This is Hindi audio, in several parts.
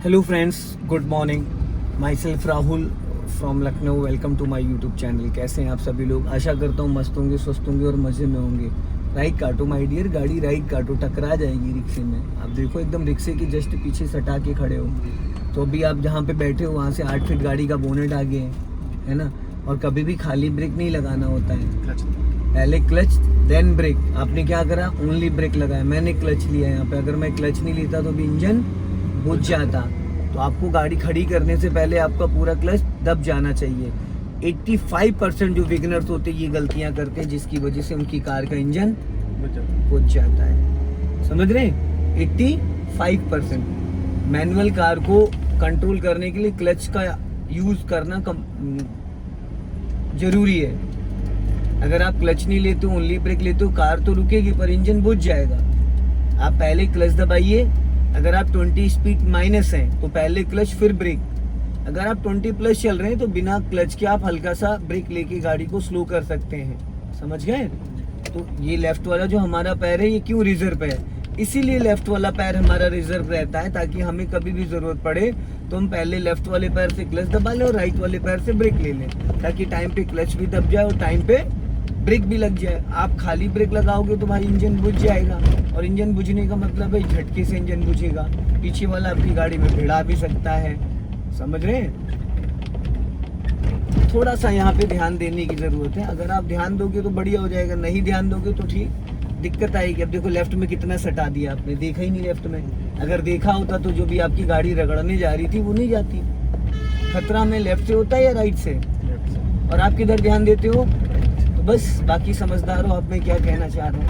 Hello friends, good morning. Myself Rahul from Lucknow. Welcome to my YouTube channel. कैसे हैं आप सभी लोग? आशा करता हूँ मस्त होंगे, स्वस्थ होंगे और मज़े में होंगे। राइट काटो माय डियर, गाड़ी राइट काटो, टकरा जाएगी रिक्शे में। आप देखो एकदम रिक्शे के जस्ट पीछे सटा के खड़े हो। तो अभी आप जहाँ पे बैठे हो वहाँ से 8 फीट गाड़ी का बोनेट आगे है ना। और कभी भी खाली ब्रेक नहीं लगाना होता है, पहले क्लच देन ब्रेक। आपने क्या करा? ओनली ब्रेक लगाया। मैंने क्लच लिया यहाँ पे। अगर मैं क्लच नहीं लेता तो भी इंजन बुझ जाता। तो आपको गाड़ी खड़ी करने से पहले आपका पूरा क्लच दब जाना चाहिए। 85% जो बिगिनर्स होते हैं ये गलतियां करते हैं, जिसकी वजह से उनकी कार का इंजन बुझ जाता है। समझ रहे हैं? 85%। मैनुअल कार को कंट्रोल करने के लिए क्लच का यूज करना जरूरी है। अगर आप क्लच नहीं लेते हो, ओनली ब्रेक लेते हो, कार तो रुकेगी पर इंजन बुझ जाएगा। आप पहले क्लच दबाइए। अगर आप 20 स्पीड माइनस हैं तो पहले क्लच फिर ब्रेक। अगर आप 20 प्लस चल रहे हैं तो बिना क्लच के आप हल्का सा ब्रेक लेके गाड़ी को स्लो कर सकते हैं। समझ गए? तो ये लेफ्ट वाला जो हमारा पैर है ये क्यों रिजर्व है? इसीलिए लेफ्ट वाला पैर हमारा रिजर्व रहता है, ताकि हमें कभी भी जरूरत पड़े तो हम पहले लेफ्ट वाले पैर से क्लच दबा लें और राइट वाले पैर से ब्रेक ले लें, ताकि टाइम पे क्लच भी दब जाए और टाइम पे ब्रेक भी लग जाए। आप खाली ब्रेक लगाओगे तो भाई इंजन बुझ जाएगा, और इंजन बुझने का मतलब है झटके से इंजन बुझेगा। पीछे वाला आपकी गाड़ी में भिड़ा भी सकता है। समझ रहे हैं? थोड़ा सा यहाँ पे ध्यान देने की जरूरत है। अगर आप ध्यान दोगे तो बढ़िया हो जाएगा, नहीं ध्यान दोगे तो ठीक दिक्कत आएगी। अब देखो लेफ्ट में कितना सटा दिया आपने, देखा ही नहीं लेफ्ट में। अगर देखा होता तो जो भी आपकी गाड़ी रगड़ने जा रही थी वो नहीं जाती। खतरा में लेफ्ट से होता है या राइट से? और आप किधर ध्यान देते हो? बस बाकी समझदार हो आप मैं क्या कहना चाह रहा हूँ।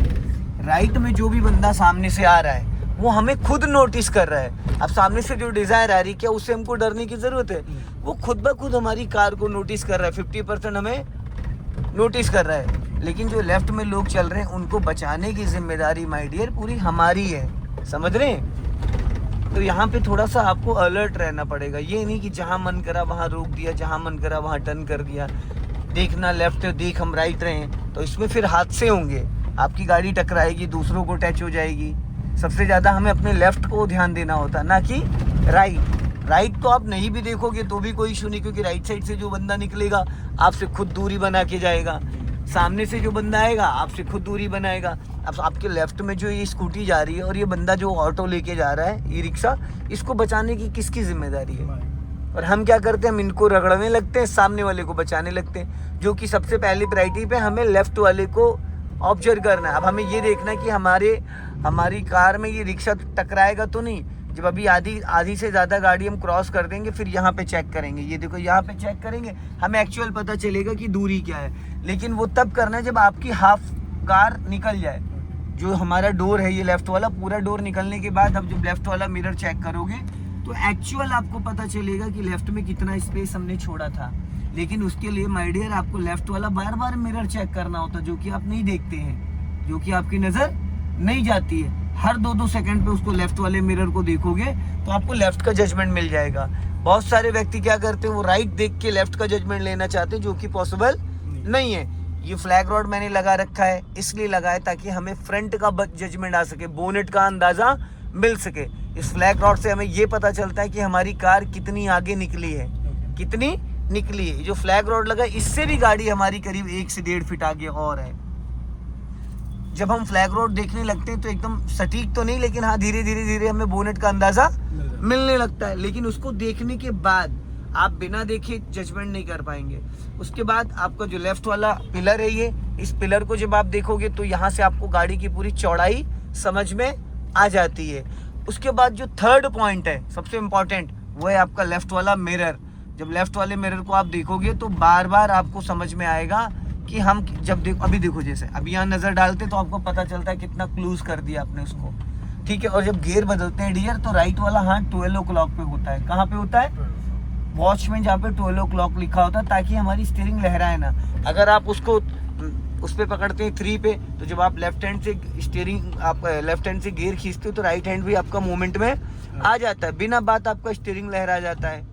राइट में जो भी बंदा सामने से आ रहा है वो हमें खुद नोटिस कर रहा है। अब सामने से जो डिजायर आ रही है, क्या उससे हमको डरने की जरूरत है? वो खुद ब खुद हमारी कार को नोटिस कर रहा है। 50% हमें नोटिस कर रहा है। लेकिन जो लेफ्ट में लोग चल रहे हैं उनको बचाने की जिम्मेदारी माय डियर पूरी हमारी है। समझ रहे हैं? तो यहाँ पे थोड़ा सा आपको अलर्ट रहना पड़ेगा। ये नहीं कि जहाँ मन करा वहाँ रोक दिया, जहाँ मन करा वहाँ टर्न कर दिया। देखना लेफ्ट देख, हम राइट रहे हैं तो इसमें फिर हादसे होंगे। आपकी गाड़ी टकराएगी, दूसरों को टच हो जाएगी। सबसे ज़्यादा हमें अपने लेफ्ट को ध्यान देना होता है, ना कि राइट। राइट तो आप नहीं भी देखोगे तो भी कोई इशू नहीं, क्योंकि राइट साइड से जो बंदा निकलेगा आपसे खुद दूरी बना के जाएगा। सामने से जो बंदा आएगा आपसे खुद दूरी बनाएगा। अब आपके लेफ्ट में जो ये स्कूटी जा रही है और ये बंदा जो ऑटो लेके जा रहा है, ई रिक्शा, इसको बचाने की किसकी जिम्मेदारी है? और हम क्या करते हैं? हम इनको रगड़ने लगते हैं, सामने वाले को बचाने लगते हैं। जो कि सबसे पहली प्रायोरिटी पे हमें लेफ्ट वाले को ऑब्जर्व करना है। अब हमें ये देखना है कि हमारी कार में ये रिक्शा टकराएगा तो नहीं। जब अभी आधी से ज़्यादा गाड़ी हम क्रॉस कर देंगे फिर यहाँ पे चेक करेंगे। ये देखो यहाँ पे चेक करेंगे, हमें एक्चुअल पता चलेगा कि दूरी क्या है। लेकिन वो तब करना है जब आपकी हाफ कार निकल जाए। जो हमारा डोर है ये लेफ्ट वाला, पूरा डोर निकलने के बाद अब जब लेफ्ट वाला मिरर चेक करोगे तो एक्चुअल आपको पता चलेगा कि लेफ्ट में कितना स्पेस हमने छोड़ा था। लेकिन उसके लिए माय डियर आपको लेफ्ट वाला बार बार मिरर चेक करना होता है, जो कि आप नहीं देखते हैं, जो कि आपकी नज़र नहीं जाती है। हर 2-2 सेकंड पे उसको लेफ्ट वाले मिरर को देखोगे तो आपको लेफ्ट का जजमेंट मिल जाएगा। बहुत सारे व्यक्ति क्या करते हैं, वो राइट देख के लेफ्ट का जजमेंट लेना चाहते हैं, जो कि पॉसिबल नहीं है। ये फ्लैग रॉड मैंने लगा रखा है, इसलिए लगाया ताकि हमें फ्रंट का जजमेंट आ सके, बोनेट का अंदाजा मिल सके। इस फ्लैग रॉड से हमें ये पता चलता है कि हमारी कार कितनी आगे निकली है, कितनी निकली है। जो फ्लैग रॉड लगा इससे भी गाड़ी हमारी करीब 1 से 1.5 फीट आगे और है। जब हम फ्लैग रॉड देखने लगते हैं तो एकदम सटीक तो नहीं, लेकिन हाँ धीरे धीरे हमें बोनेट का अंदाजा मिलने लगता है। लेकिन उसको देखने के बाद आप बिना देखे जजमेंट नहीं कर पाएंगे। उसके बाद आपका जो लेफ्ट वाला पिलर है, ये इस पिलर को जब आप देखोगे तो यहाँ से आपको गाड़ी की पूरी चौड़ाई समझ में आ जाती है। उसके बाद जो थर्ड पॉइंट है सबसे इम्पोर्टेंट, वो है आपका लेफ्ट वाला मिरर। जब लेफ्ट वाले मिरर को आप देखोगे तो बार बार आपको समझ में आएगा कि हम जब अभी देखो, जैसे अभी यहाँ नज़र डालते तो आपको पता चलता है कितना क्लूज कर दिया आपने उसको, ठीक है। और जब गियर बदलते हैं डियर तो राइट वाला हाथ 12 o'clock पे होता है। कहाँ पे होता है? वॉच में जहाँ पे 12 o'clock लिखा होता है, ताकि हमारी स्टीयरिंग लहराए ना। अगर आप उसको उस पे पकड़ते हैं 3 पे, तो जब आप लेफ्ट हैंड से स्टीयरिंग, आप लेफ्ट हैंड से गियर खींचते हो तो राइट हैंड भी आपका मूवमेंट में आ जाता है। बिना बात आपका स्टीयरिंग लहरा जाता है।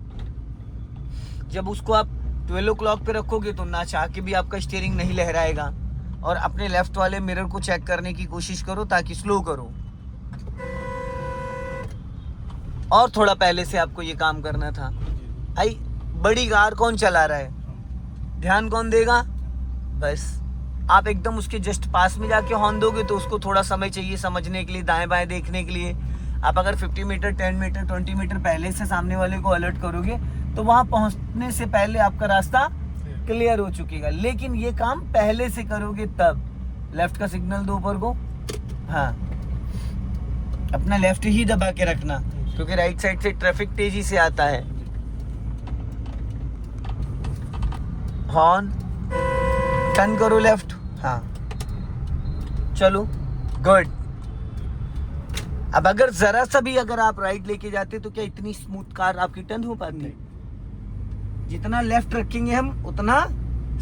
जब उसको आप 12 o'clock पे रखोगे तो ना चाह के भी आपका स्टीयरिंग नहीं लहराएगा। और अपने लेफ्ट वाले मिरर को चेक करने की कोशिश करो ताकि स्लो करो। और थोड़ा पहले से आपको ये काम करना था। भाई बड़ी कार कौन चला रहा है, ध्यान कौन देगा? बस आप एकदम उसके जस्ट पास में जाके हॉर्न दोगे तो उसको थोड़ा समय चाहिए समझने के लिए, दाएं बाएं देखने के लिए। आप अगर 50 मीटर 10 मीटर 20 मीटर पहले से सामने वाले को अलर्ट करोगे तो वहां पहुंचने से पहले आपका रास्ता क्लियर हो चुकेगा। लेकिन ये काम पहले से करोगे तब। लेफ्ट का सिग्नल दो ऊपर को, हाँ अपना लेफ्ट ही दबा के रखना क्योंकि राइट साइड से ट्रैफिक तेजी से आता है। हॉर्न, टर्न करो लेफ्ट, हाँ चलो गुड। अब अगर जरा सा भी अगर आप राइट लेके जाते तो क्या इतनी स्मूथ कार आपकी टर्न हो पाती? जितना लेफ्ट रखेंगे हम उतना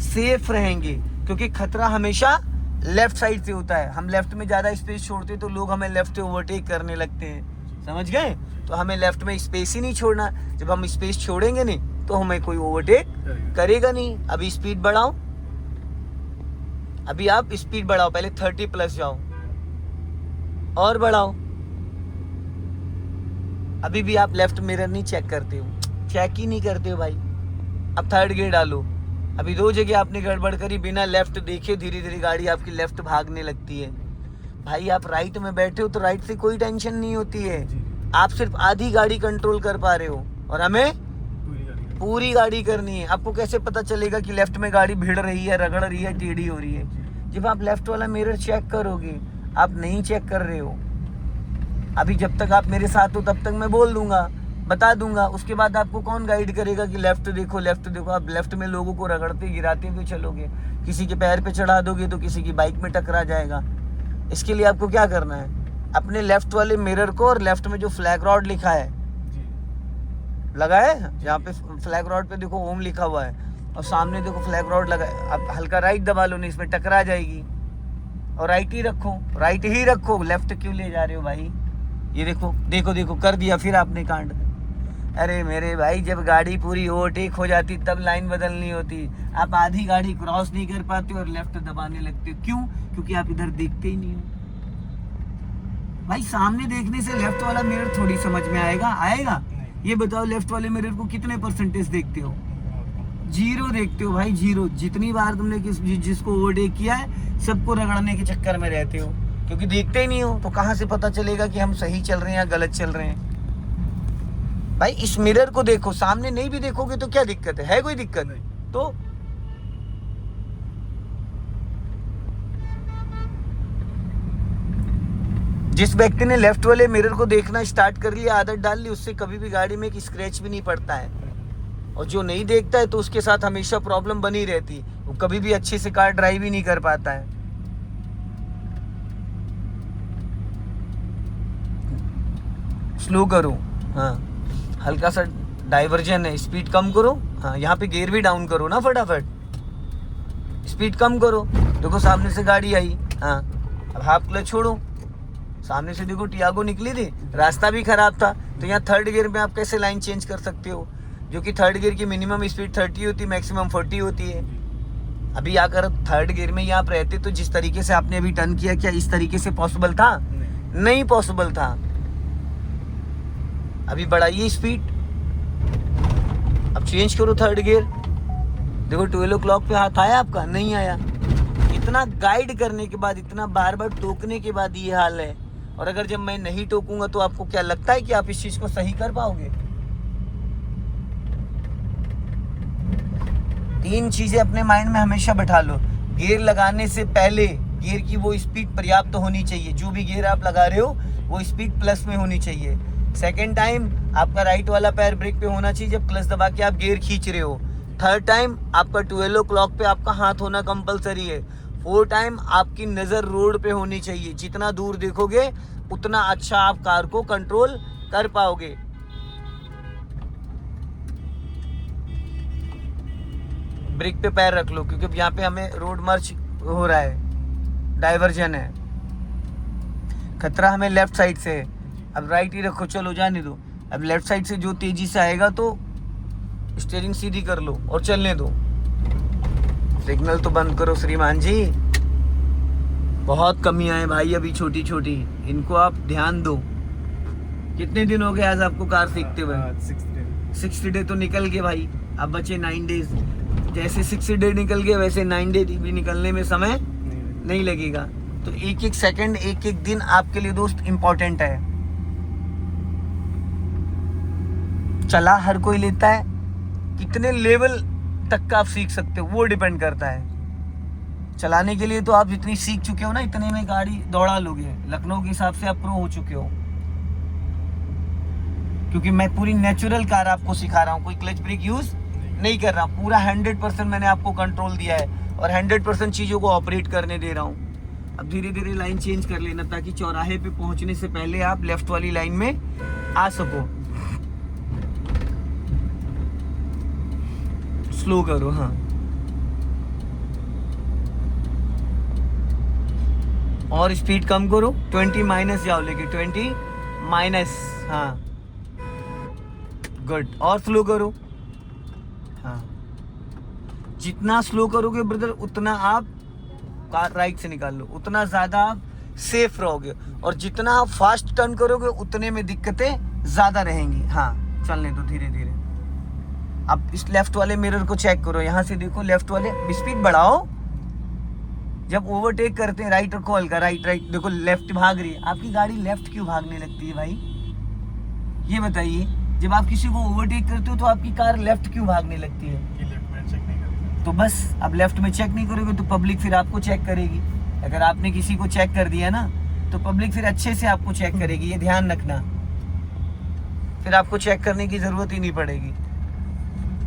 सेफ रहेंगे क्योंकि खतरा हमेशा लेफ्ट साइड से होता है। हम लेफ्ट में ज्यादा स्पेस छोड़ते तो लोग हमें लेफ्ट से ओवरटेक करने लगते हैं, समझ गए? तो हमें लेफ्ट में स्पेस ही नहीं छोड़ना। जब हम स्पेस छोड़ेंगे नहीं तो हमें कोई ओवरटेक करेगा नहीं। अभी स्पीड बढ़ाओ, अभी आप स्पीड बढ़ाओ, पहले 30 प्लस जाओ और बढ़ाओ। अभी भी आप लेफ्ट मिरर नहीं चेक करते हो, चेक ही नहीं करते हो भाई। अब थर्ड गियर डालो। अभी 2 जगह आपने गड़बड़ करी, बिना लेफ्ट देखे धीरे धीरे गाड़ी आपकी लेफ्ट भागने लगती है। भाई आप राइट में बैठे हो तो राइट से कोई टेंशन नहीं होती है, आप सिर्फ आधी गाड़ी कंट्रोल कर पा रहे हो और हमें पूरी गाड़ी करनी है। आपको कैसे पता चलेगा कि लेफ्ट में गाड़ी भिड़ रही है, रगड़ रही है, टेढ़ी हो रही है? जब आप लेफ्ट वाला मिरर चेक करोगे। आप नहीं चेक कर रहे हो। अभी जब तक आप मेरे साथ हो तब तक मैं बोल दूंगा, बता दूंगा, उसके बाद आपको कौन गाइड करेगा कि लेफ्ट देखो लेफ्ट देखो? आप लेफ्ट में लोगों को रगड़ते गिराते हुए चलोगे, किसी के पैर पे चढ़ा दोगे तो किसी की बाइक में टकरा जाएगा। इसके लिए आपको क्या करना है, अपने लेफ्ट वाले मिरर को और लेफ्ट में जो फ्लैग रॉड लिखा है लगा है, यहाँ पे फ्लैग रॉड पे देखो ओम लिखा हुआ है और सामने देखो फ्लैग रॉड लगा है। आप हल्का राइट दबा लो, नहीं इसमें टकरा जाएगी। और राइट ही रखो, राइट ही रखो, लेफ्ट क्यों ले जा रहे हो भाई? ये देखो देखो देखो, कर दिया फिर आपने कांड। अरे मेरे भाई, जब गाड़ी पूरी ओवरटेक हो जाती तब लाइन बदलनी होती। आप आधी गाड़ी क्रॉस नहीं कर पाते और लेफ्ट दबाने लगते हो। क्यों? क्योंकि आप इधर देखते ही नहीं हो भाई। सामने देखने से लेफ्ट वाला मिरर थोड़ी समझ में आएगा? ये बताओ, लेफ्ट वाले मिरर को कितने परसेंटेज देखते हो? 0 देखते हो भाई, 0। जितनी बार तुमने जिसको ओवरटेक किया है सबको रगड़ने के चक्कर में रहते हो क्योंकि देखते ही नहीं हो। तो कहाँ से पता चलेगा कि हम सही चल रहे हैं या गलत चल रहे हैं? भाई इस मिरर को देखो, सामने नहीं भी देखोगे तो क्या दिक्कत है कोई दिक्कत? तो जिस व्यक्ति ने लेफ्ट वाले मिरर को देखना स्टार्ट कर लिया, आदत डाल ली, उससे कभी भी गाड़ी में एक स्क्रैच भी नहीं पड़ता है। और जो नहीं देखता है तो उसके साथ हमेशा प्रॉब्लम बनी रहती है, वो कभी भी अच्छे से कार ड्राइव ही नहीं कर पाता है। स्लो करो, हाँ हल्का सा डाइवर्जन है, स्पीड कम करो। हाँ यहाँ पे गियर भी डाउन करो ना, फटाफट स्पीड कम करो। देखो सामने से गाड़ी आई, हाँ अब हाफ क्लच छोड़ो। सामने से देखो टियागो निकली थी, रास्ता भी खराब था, तो यहाँ थर्ड गियर में आप कैसे लाइन चेंज कर सकते हो? जो कि थर्ड गियर की मिनिमम स्पीड 30 होती है, मैक्सिमम 40 होती है। अभी आकर थर्ड गियर में यहाँ रहते तो जिस तरीके से आपने अभी टर्न किया, क्या इस तरीके से पॉसिबल था? नहीं पॉसिबल था। अभी बढ़ाइए स्पीड, अब चेंज करो थर्ड गियर। देखो 12 o'clock पे हाथ आया आपका? नहीं आया। इतना गाइड करने के बाद, इतना बार बार टोकने के बाद ये हाल है। और अगर जब मैं नहीं टोकूंगा तो आपको क्या लगता है कि आप इस चीज को सही कर पाओगे? 3 चीजें अपने माइंड में हमेशा बैठा लो। गियर लगाने से पहले गियर की वो स्पीड पर्याप्त होनी चाहिए, जो भी गियर आप लगा रहे हो वो स्पीड प्लस में होनी चाहिए। सेकेंड टाइम आपका राइट वाला पैर ब्रेक पे होना चाहिए जब क्लच दबा के आप गियर खींच रहे हो। थर्ड टाइम आपका 12 o'clock पे आपका हाथ होना कंपलसरी है। 4 टाइम आपकी नज़र रोड पे होनी चाहिए। जितना दूर देखोगे उतना अच्छा आप कार को कंट्रोल कर पाओगे। ब्रेक पे पैर रख लो क्योंकि यहाँ पे हमें रोड मर्ज हो रहा है, डाइवर्जन है, खतरा हमें लेफ्ट साइड से है। अब राइट ही रखो, चलो जाने दो। अब लेफ्ट साइड से जो तेजी से आएगा तो स्टीयरिंग सीधी कर लो और चलने दो। सिग्नल तो बंद करो श्रीमान जी, बहुत कमियां हैं भाई अभी छोटी छोटी, इनको आप ध्यान दो। कितने दिन हो गए आज आपको कार सीखते हुए? 60 डे तो निकल गए भाई, अब बचे 9 डेज। जैसे 60 डे निकल गए वैसे 9 डे भी निकलने में समय नहीं लगेगा। तो एक एक सेकंड, एक एक दिन आपके लिए दोस्त इम्पोर्टेंट है। चला हर कोई लेता है, कितने लेवल तक का आप सीख सकते हो वो डिपेंड करता है। चलाने के लिए तो आप जितनी सीख चुके हो ना, इतने में गाड़ी दौड़ा लोगे। लखनऊ के हिसाब से आप प्रो हो चुके हो, क्योंकि मैं पूरी नेचुरल कार आपको सिखा रहा हूँ, कोई क्लच ब्रेक यूज नहीं कर रहा। पूरा 100% मैंने आपको कंट्रोल दिया है और 100% चीज़ों को ऑपरेट करने दे रहा हूँ। अब धीरे धीरे लाइन चेंज कर लेना, ताकि चौराहे पे पहुंचने से पहले आप लेफ्ट वाली लाइन में आ सको। स्लो करो, हाँ। और स्पीड कम करो, 20 माइनस जाओ, लेके 20 माइनस, हाँ गुड। और स्लो करो, हाँ। जितना स्लो करोगे ब्रदर उतना आप कार राइट से निकाल लो, उतना ज़्यादा आप सेफ रहोगे। और जितना आप फास्ट टर्न करोगे उतने में दिक्कतें ज़्यादा रहेंगी। हाँ चलने दो धीरे धीरे। अब इस लेफ्ट वाले मिरर को चेक करो, यहाँ से देखो लेफ्ट वाले, स्पीड बढ़ाओ। जब ओवरटेक करते हैं राइट और कॉल का, राइट राइट देखो लेफ्ट भाग रही है आपकी गाड़ी। लेफ्ट क्यों भागने लगती है भाई, ये बताइए। जब आप किसी को ओवरटेक करते हो तो आपकी कार लेफ्ट क्यों भागने लगती है? तो बस अब लेफ्ट में चेक नहीं करोगे तो पब्लिक फिर आपको चेक करेगी। अगर आपने किसी को चेक कर दिया ना तो पब्लिक फिर अच्छे से आपको चेक करेगी, ये ध्यान रखना। फिर आपको चेक करने की जरूरत ही नहीं पड़ेगी।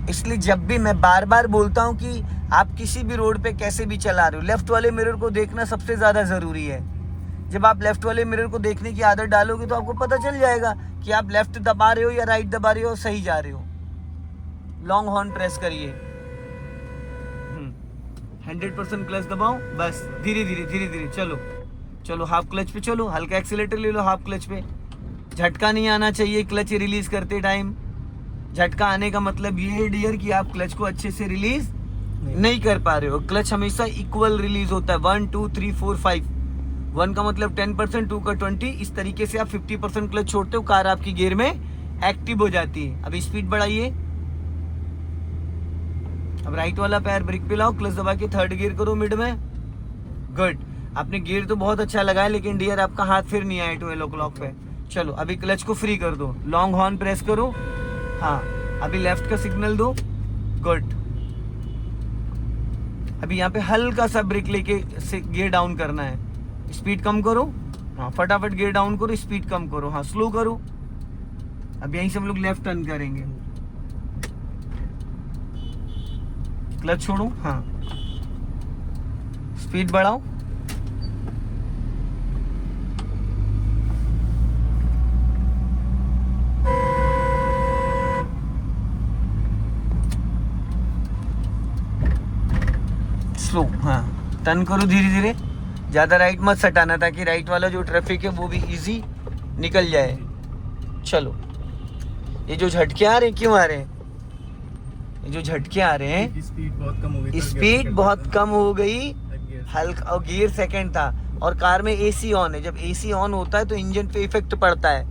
इसलिए जब भी मैं बार बार बोलता हूँ कि आप किसी भी रोड पे कैसे भी चला रहे हो, लेफ्ट वाले मिरर को देखना सबसे ज़्यादा ज़रूरी है। जब आप लेफ्ट वाले मिरर को देखने की आदत डालोगे तो आपको पता चल जाएगा कि आप लेफ्ट दबा रहे हो या राइट दबा रहे हो, सही जा रहे हो। लॉन्ग हॉर्न प्रेस करिए, 100% क्लच दबाओ, बस धीरे धीरे धीरे धीरे चलो। चलो हाफ क्लच पे चलो, हल्का एक्सीलेटर ले लो हाफ क्लच पे। झटका नहीं आना चाहिए क्लच रिलीज करते टाइम। झटका आने का मतलब ये है डियर कि आप क्लच को अच्छे से रिलीज नहीं कर पा रहे हो। क्लच हमेशा इक्वल रिलीज होता है, 1 2 3 4 5। 1 का मतलब 10%, 2 का 20। इस तरीके से आप 50% क्लच छोड़ते हो, कार आपकी गियर में एक्टिव हो जाती है। अब स्पीड बढ़ाइए। अब राइट वाला पैर ब्रेक पे लाओ, क्लच दबा के थर्ड गियर करो मिड में। गुड। आपने गियर तो बहुत अच्छा लगाया, लेकिन डियर आपका हाथ फिर नहीं आया 12 o'clock पे। चलो अभी क्लच को फ्री कर दो, लॉन्ग हॉर्न प्रेस करो। हाँ अभी लेफ्ट का सिग्नल दो। गुड। अभी यहाँ पे हल्का सा ब्रेक लेके गियर डाउन करना है। स्पीड कम करो, हाँ फटाफट गियर डाउन करो, स्पीड कम करो, हाँ स्लो करो। अब यहीं से हम लोग लेफ्ट टर्न करेंगे। क्लच छोड़ो, हाँ स्पीड बढ़ाओ। स्लो, हाँ टर्न करो धीरे धीरे, ज़्यादा राइट मत सटाना, ताकि राइट वाला जो ट्रैफिक है वो भी इजी निकल जाए। चलो ये जो झटके आ रहे हैं क्यों आ रहे हैं? ये जो झटके आ रहे हैं, स्पीड बहुत कम हो गई, स्पीड बहुत कम हो गई, हल्का, और गियर सेकंड था, और कार में एसी ऑन है। जब एसी ऑन होता है तो इंजन पे इफेक्ट पड़ता है,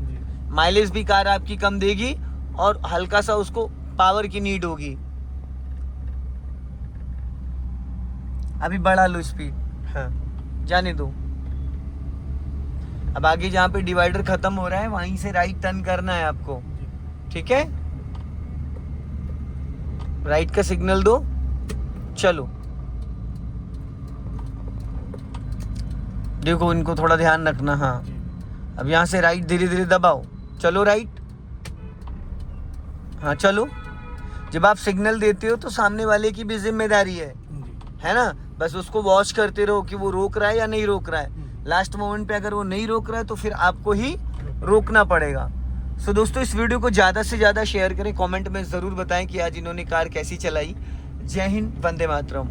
माइलेज भी कार आपकी कम देगी और हल्का सा उसको पावर की नीड होगी। अभी बढ़ा लो स्पीड, हाँ जाने दो। अब आगे जहाँ पे डिवाइडर खत्म हो रहा है वहीं से राइट टर्न करना है आपको, ठीक है? राइट का सिग्नल दो, चलो। देखो इनको थोड़ा ध्यान रखना, हाँ। अब यहाँ से राइट धीरे धीरे दबाओ, चलो राइट, हाँ चलो। जब आप सिग्नल देते हो तो सामने वाले की भी जिम्मेदारी है ना? बस उसको वॉच करते रहो कि वो रोक रहा है या नहीं रोक रहा है। लास्ट मोमेंट पे अगर वो नहीं रोक रहा है तो फिर आपको ही रोकना पड़ेगा। सो दोस्तों इस वीडियो को ज़्यादा से ज़्यादा शेयर करें, कमेंट में ज़रूर बताएं कि आज इन्होंने कार कैसी चलाई। जय हिंद, वंदे मातरम।